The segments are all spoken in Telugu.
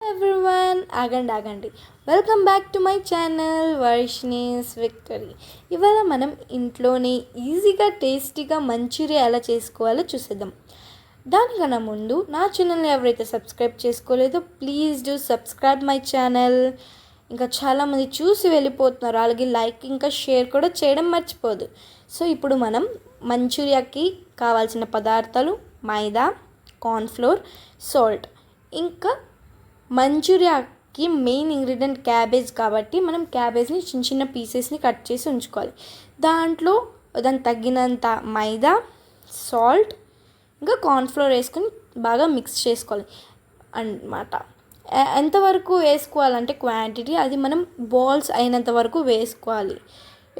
ఎవ్రీవన్ ఆగండి welcome back to my channel Varshini's victory. ఇవాళ మనం ఇంట్లోనే ఈజీగా టేస్టీగా మంచూరియా ఎలా చేసుకోవాలో చూసేద్దాం. దానికన్నా ముందు నా ఛానల్ని ఎవరైతే సబ్స్క్రైబ్ చేసుకోలేదో please do subscribe my channel. ఇంకా చాలామంది చూసి వెళ్ళిపోతున్నారు, అలాగే లైక్ ఇంకా షేర్ కూడా చేయడం మర్చిపోదు. సో ఇప్పుడు మనం మంచూరియాకి కావాల్సిన పదార్థాలు మైదా, కార్న్ఫ్లోర్, సాల్ట్. ఇంకా మంచూరియాకి మెయిన్ ఇంగ్రీడియంట్ క్యాబేజ్ కాబట్టి మనం క్యాబేజ్ని చిన్న చిన్న పీసెస్ని కట్ చేసి ఉంచుకోవాలి. దాంట్లో దానికి తగ్గినంత మైదా, సాల్ట్ ఇంకా కార్న్ఫ్లోర్ వేసుకొని బాగా మిక్స్ చేసుకోవాలి అన్నమాట. ఎంతవరకు వేసుకోవాలంటే క్వాంటిటీ అది మనం బాల్స్ అయినంత వరకు వేసుకోవాలి.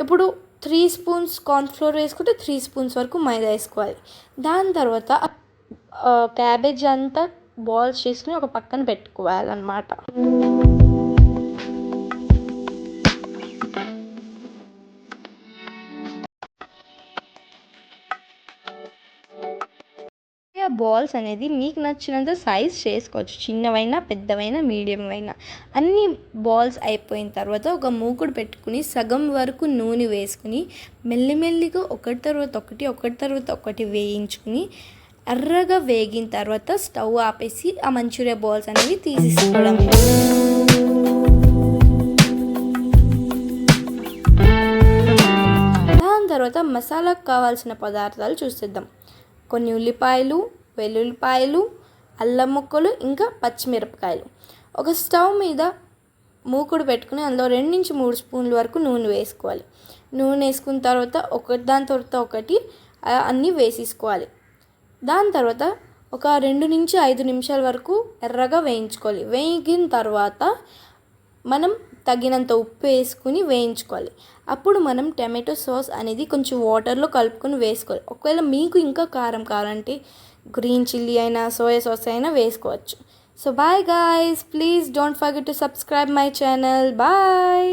ఇప్పుడు 3 స్పూన్స్ కార్న్ఫ్లోర్ వేసుకుంటే 3 స్పూన్స్ వరకు మైదా వేసుకోవాలి. దాని తర్వాత క్యాబేజ్ అంతా బాల్స్ చేసుకుని ఒక పక్కన పెట్టుకోవాలన్నమాట. బాల్స్ అనేది మీకు నచ్చినంత సైజ్ చేసుకోవచ్చు, చిన్నవైనా పెద్దవైనా మీడియం అయినా. అన్ని బాల్స్ అయిపోయిన తర్వాత ఒక మూకుడు పెట్టుకుని సగం వరకు నూనె వేసుకుని మెల్లిమెల్లిగా ఒకటి తర్వాత ఒకటి వేయించుకుని ఎర్రగా వేగిన తర్వాత స్టవ్ ఆపేసి ఆ మంచూరియా బాల్స్ అనేవి తీసేసుకోవడం. దాని తర్వాత మసాలాకు కావాల్సిన పదార్థాలు చూసేద్దాం. కొన్ని ఉల్లిపాయలు, వెల్లుల్లిపాయలు, అల్లం ముక్కలు, ఇంకా పచ్చిమిరపకాయలు. ఒక స్టవ్ మీద మూకుడు పెట్టుకుని అందులో 2 నుంచి 3 స్పూన్ల వరకు నూనె వేసుకోవాలి. నూనె వేసుకున్న తర్వాత దాని తర్వాత ఒకటి అన్నీ వేసేసుకోవాలి. దాని తర్వాత ఒక 2 నుంచి 5 నిమిషాల వరకు ఎర్రగా వేయించుకోవాలి. వేగిన తర్వాత మనం తగినంత ఉప్పు వేసుకుని వేయించుకోవాలి. అప్పుడు మనం టమాటో సాస్ అనేది కొంచెం వాటర్లో కలుపుకొని వేసుకోవాలి. ఒకవేళ మీకు ఇంకా కారం కావాలంటే గ్రీన్ చిల్లీ అయినా సోయా సాస్ అయినా వేసుకోవచ్చు. So bye guys, please don't forget to subscribe my channel. Bye.